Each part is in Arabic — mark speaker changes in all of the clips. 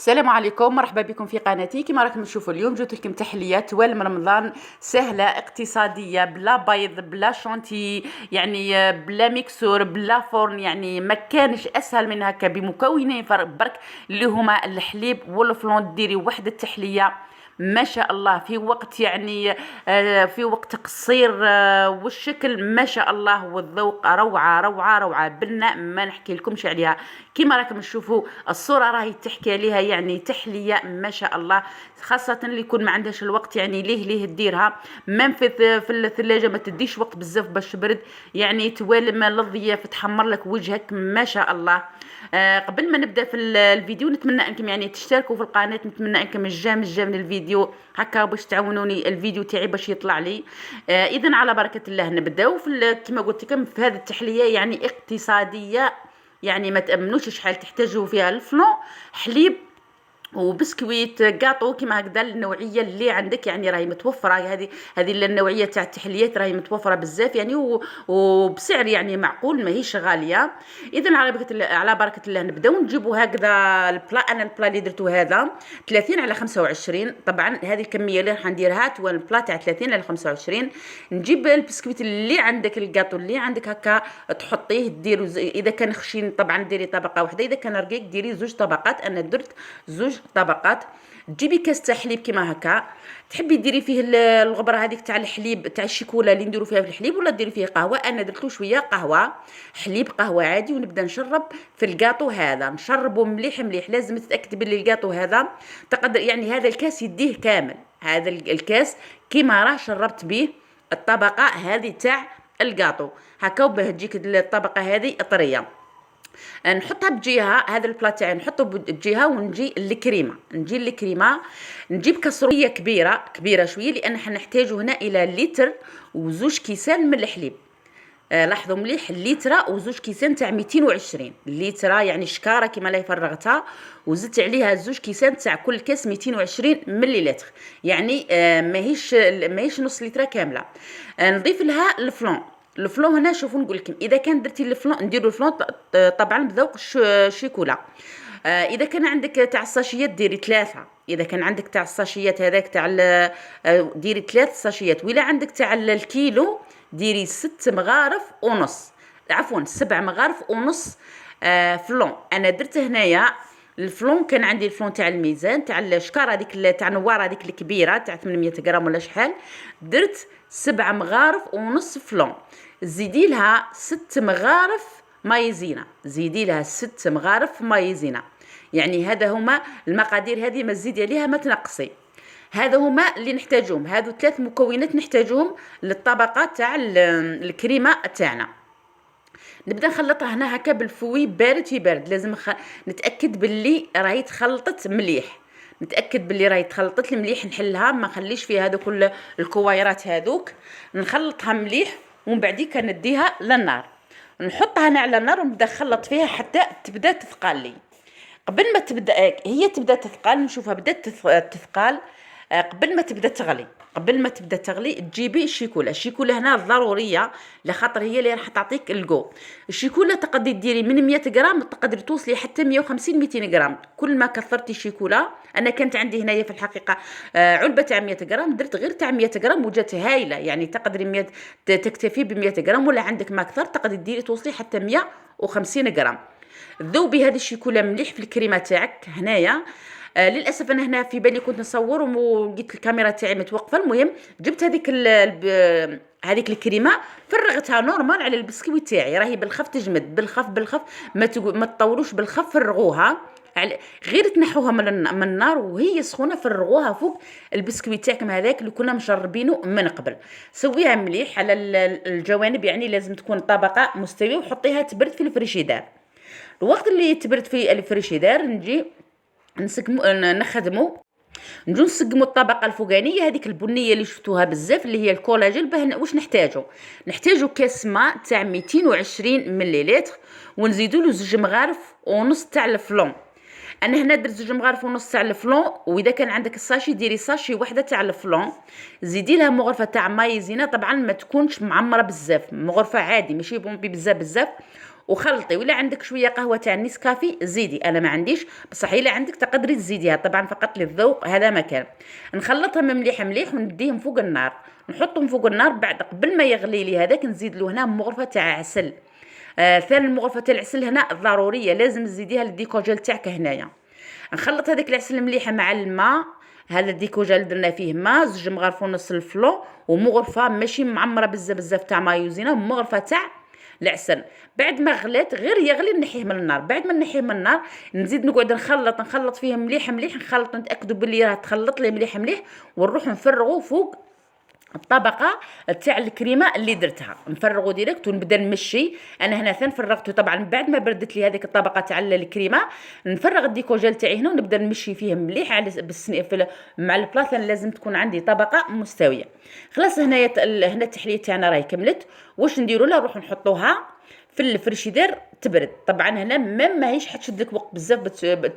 Speaker 1: السلام عليكم، مرحبا بكم في قناتي. كما راكم تشوفوا اليوم جبت لكم تحليات توالم رمضان سهله اقتصاديه، بلا بيض بلا شونتي، يعني بلا ميكسور بلا فرن، يعني ما كانش اسهل من هكا بمكونين برك اللي هما الحليب والفلون. ديري واحده التحليه ما شاء الله في وقت يعني في وقت قصير، والشكل ما شاء الله، والذوق روعه روعه روعه بالنا ما نحكي لكمش عليها. كما راكم تشوفوا الصوره راهي تحكي عليها، يعني تحليه ما شاء الله، خاصه اللي يكون ما عندهاش الوقت، يعني ليه ديرها مام في الثلاجه، ما تديش وقت بزاف باش برد، يعني توالم للضياف تحمر لك وجهك ما شاء الله. قبل ما نبدا في الفيديو نتمنى انكم يعني تشتركوا في القناه، نتمنى انكم الجام من الفيديو هكا باش تعاونوني الفيديو تاعي باش يطلع لي. اذا على بركه الله نبداو في كما قلت لكم في هذه التحليه يعني اقتصاديه، يعني ما تامنوش شحال تحتاجوا فيها الفلون، حليب وبسكويت كاطو كيما هكذا. النوعيه اللي عندك يعني راهي متوفره، هذه النوعيه تاع التحليات راهي متوفره بزاف يعني، وبسعر يعني معقول، ماهيش غاليه. اذا على بركه الله نبداو نجيبوا هكذا البلا. انا البلا اللي درتو هذا 30 على 25، طبعا هذه الكميه اللي راح نديرها تو البلا تاع 30 على 25. نجيب البسكويت اللي عندك، الكاطو اللي عندك هكا تحطيه، ديروا اذا كان خشين طبعا ديري طبقه واحده، اذا كان رقيق ديري زوج طبقات. انا درت زوج طبقات. تجيبي كاس تاع حليب كيما هكا، تحبي ديري فيه الغبره هذيك تاع الحليب تاع الشيكولا اللي نديرو فيها في الحليب، ولا ديري فيه قهوه. انا درتو شويه قهوه، حليب قهوه عادي، ونبدا نشرب في الكاطو هذا، نشربه مليح مليح. لازم تتاكد باللي الكاطو هذا تقدر يعني هذا الكاس يديه كامل، هذا الكاس كيما راه شربت به الطبقه هذه تاع الكاطو هكا، وباه تجيك الطبقه هذه طريه. نحطها بجهه، هذا البلا تاعي نحطه بجهه، ونجي الكريمه نجيب كسريه كبيره شويه، لان حنحتاجه هنا الى لتر وزوج كيسان من الحليب. لاحظوا مليح، الليتره وزوج كيسان تاع 220 الليتره، يعني شكاره كيما لا فرغتها، وزدت عليها زوج كيسان تاع كل كاس 220 مليلتر، يعني ماهيش نص لتره كامله. نضيف لها الفلون هنا. شوفوا نقول لكم، اذا كان درتي الفلون نديروا الفلون طبعا بذوق الشيكولا. اذا كان عندك تاع الساشيات ديري 3، اذا كان عندك تاع الساشيات هذاك تاع ديري 3 ساشيات، ولا عندك تاع الكيلو ديري 6 مغارف ونص، عفوا 7 مغارف ونص فلون. انا درت هنايا الفلون، كان عندي الفلون تاع الميزان تاع الشكاره هذيك تاع نوار هذيك الكبيره تاع 800 غرام ولا شحال، درت 7 مغارف ونص فلون. زيدي لها 6 مغارف مايزينا، زيدي لها 6 مغارف مايزينا، يعني هذا هما المقادير هذه، ما تزيدي عليها ما تنقصي. هذا هما اللي نحتاجهم، هذو 3 مكونات نحتاجهم للطبقه تاع الكريمه تاعنا. نبدا نخلطها هنا هكا بالفوي بارد في بارد. لازم نتاكد باللي راهي تخلطت مليح، نتاكد باللي راهي تخلطت مليح، نحلها ما نخليش فيها هذوك الكويرات هذوك، نخلطها مليح، ومن بعديك نديها للنار، نحطها هنا على النار، ونبدا نخلط فيها حتى تبدا تثقل لي. قبل ما تبدا هي تبدا تثقل، نشوفها بدات تثقل. قبل ما تبدا تغلي تجيبي الشيكولا هنا ضروريه، لخاطر هي اللي راح تعطيك الكو. الشيكولا تقدري ديري من 100 غرام تقدري توصلي حتى 150 200 غرام، كل ما كثرتي الشيكولا. انا كانت عندي هنايا في الحقيقه علبه تاع 100 غرام، درت غير تاع 100 غرام وجات هايله، يعني تقدري 100 تكتفي ب 100 غرام، ولا عندك ما اكثر تقدري ديري توصلي حتى 150 غرام. ذوبي هذه الشيكولا مليح في الكريمه تاعك هنايا. للاسف انا هنا في بالي كنت نصور ولقيت الكاميرا تاعي متوقفه. المهم جبت هذيك الكريمه، فرغتها نورمال على البسكويت تاعي، راهي بالخف تجمد، بالخف ما تطولوش، بالخف فرغوها غير تنحوها من النار وهي سخونه، فرغوها فوق البسكويت تاعكم هذاك اللي كنا مشربينه من قبل. سويها مليح على الجوانب، يعني لازم تكون طبقه مستويه، وحطيها تبرد في الفريشيدار. الوقت اللي تبرد في الفريشيدار نجي نخدمو، نجو نسقمو الطبقه الفوقانيه هذيك البنيه اللي شفتوها بزاف، اللي هي الكولاجين. باه واش نحتاجو كاس ماء تاع 220 مليلتر، ونزيدو له 2 مغارف ونص تاع الفلون. انا هنا درت 2 مغارف ونص تاع الفلون، واذا كان عندك الساشي ديري ساشي وحده تاع الفلون. زيدي لها مغرفه تاع مايزينا، طبعا ما تكونش معمره بزاف، مغرفه عادي ماشي بومبي بزاف، وخلطي. ولا عندك شويه قهوه تاع النسكافي زيدي، انا ما عنديش بصح الا عندك تقدري تزيديها طبعا فقط للذوق، هذا مكان. نخلطهم مليح مليح ونديهم فوق النار، نحطهم فوق النار. بعد قبل ما يغلي لي هذاك نزيد له هنا مغرفه تاع عسل. ثاني مغرفه تاع العسل هنا ضروريه، لازم تزيديها للديكوجيل تاعك هنايا. نخلط هذاك العسل مليح مع الماء. هذا الديكوجيل درنا فيه ماء، 2 مغارف ونص الفلو، ومغرفه ماشي معمره بزاف بزاف تاع مايوزينا، مغرفه تاع العسل. بعد ما غلات غير يغلي نحيه من النار. بعد ما نحيه من النار نزيد نقعد نخلط فيه مليح مليح، نخلط نتاكدوا باللي راه تخلط لي مليح مليح، ونروح نفرغوا فوق الطبقه تاع الكريمه اللي درتها. نفرغوا ديريكت ونبدا نمشي. انا هنا ثان فرغته طبعا بعد ما بردت لي هذيك الطبقه تاع الكريمه، نفرغ الديكوجيل تاعي هنا ونبدا نمشي فيه مليح على مع البلاطه. لازم تكون عندي طبقه مستويه. خلاص هنا التحليه تاعنا راهي كملت. واش نديروا لها؟ نروح نحطوها في الفريشيدير تبرد. طبعا هنا ماهيش حتشد لك وقت بزاف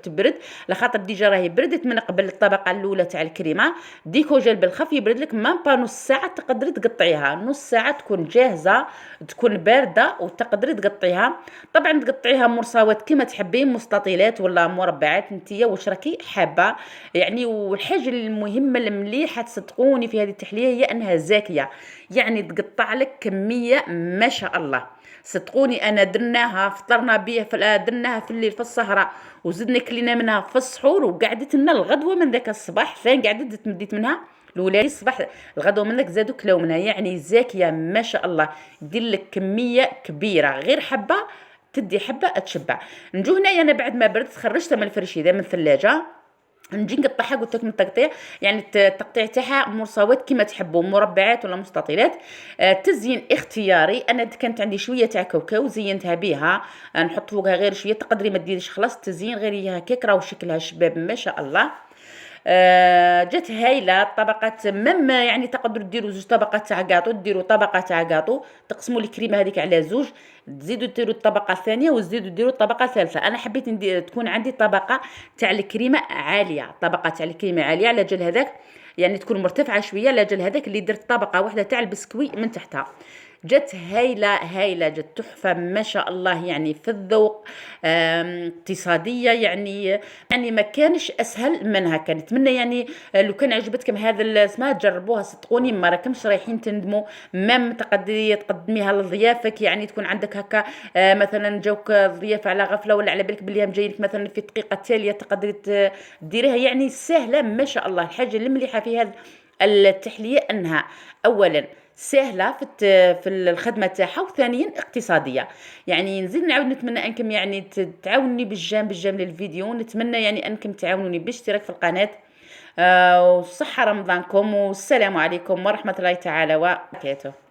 Speaker 1: تبرد، لخاطر ديجا راهي بردت من قبل الطبقه الاولى تاع الكريمه. ديكوجيل بالخف يبرد لك مام با نص ساعه، تقدري تقطعيها نص ساعه تكون جاهزه، تكون بارده وتقدري تقطعيها. طبعا تقطعيها مرصوات كما تحبين، مستطيلات ولا مربعات، نتيا واش راكي حابه يعني. والحاجه المهمه المليحه تصدقوني في هذه التحليه هي انها زاكيه، يعني تقطع لك كميه ما شاء الله. صدقوني انا درناها فطرنا بها، درناها في الليل في السهره، وزدنا كلينا منها في السحور، وقعدت لنا الغدوه من ذاك الصباح. فين قعدت تمديت منها الولادي الصباح، الغدوه من ذاك زادوا كلاو منها. يعني زاكيه ما شاء الله، دير لك كميه كبيره، غير حبه تدي حبه تشبع. نجو هنايا انا بعد ما بردت خرجتها من الفريشيده من الثلاجه، نجي نقطعها. قلت لكم التقطيع يعني التقطيع تاعها مرصوات كما تحبوا، مربعات ولا مستطيلات. تزيين اختياري. انا كانت عندي شويه تاع كاوكاو زينتها بها، نحط فوقها غير شويه، تقدري ما ديريش خلاص التزيين غير هكاك، راهو شكلها شباب ما شاء الله. جات هايله طبقات. مم يعني تقدروا ديروا 2 طبقات تاع كاطو، ديروا طبقه تاع كاطو، تقسموا الكريمه هذيك على 2، تزيدوا ديروا الطبقه الثانيه وتزيدوا ديروا الطبقه الثالثه. انا حبيت تكون عندي طبقه تاع الكريمه عاليه، طبقه تاع الكريمه عاليه على جال هذاك، يعني تكون مرتفعه شويه على جال هذاك اللي درت طبقه واحده تاع البسكوي من تحتها. جت هايله جت تحفه ما شاء الله، يعني في الذوق، اقتصاديه، يعني ما كانش اسهل منها. كان نتمنى يعني لو كان عجبتكم هذا الاسماء تجربوها. صدقوني ما راكمش رايحين تندموا. مام تقدري تقدميها لضيافك، يعني تكون عندك هكا مثلا جوك ضيافه على غفله، ولا على بالك بلي جايينك مثلا في الدقيقه التاليه، تقدري ديريها. يعني سهله ما شاء الله. الحاجه اللي مليحه في هذا التحليه انها اولا سهله في الخدمه تاعها، وثانيا اقتصاديه. يعني نزيد نعاود نتمنى انكم يعني تعاونوني بالجام للفيديو. نتمنى يعني انكم تعاونوني بالاشتراك في القناه. وصحه رمضانكم، والسلام عليكم ورحمه الله تعالى وبركاته.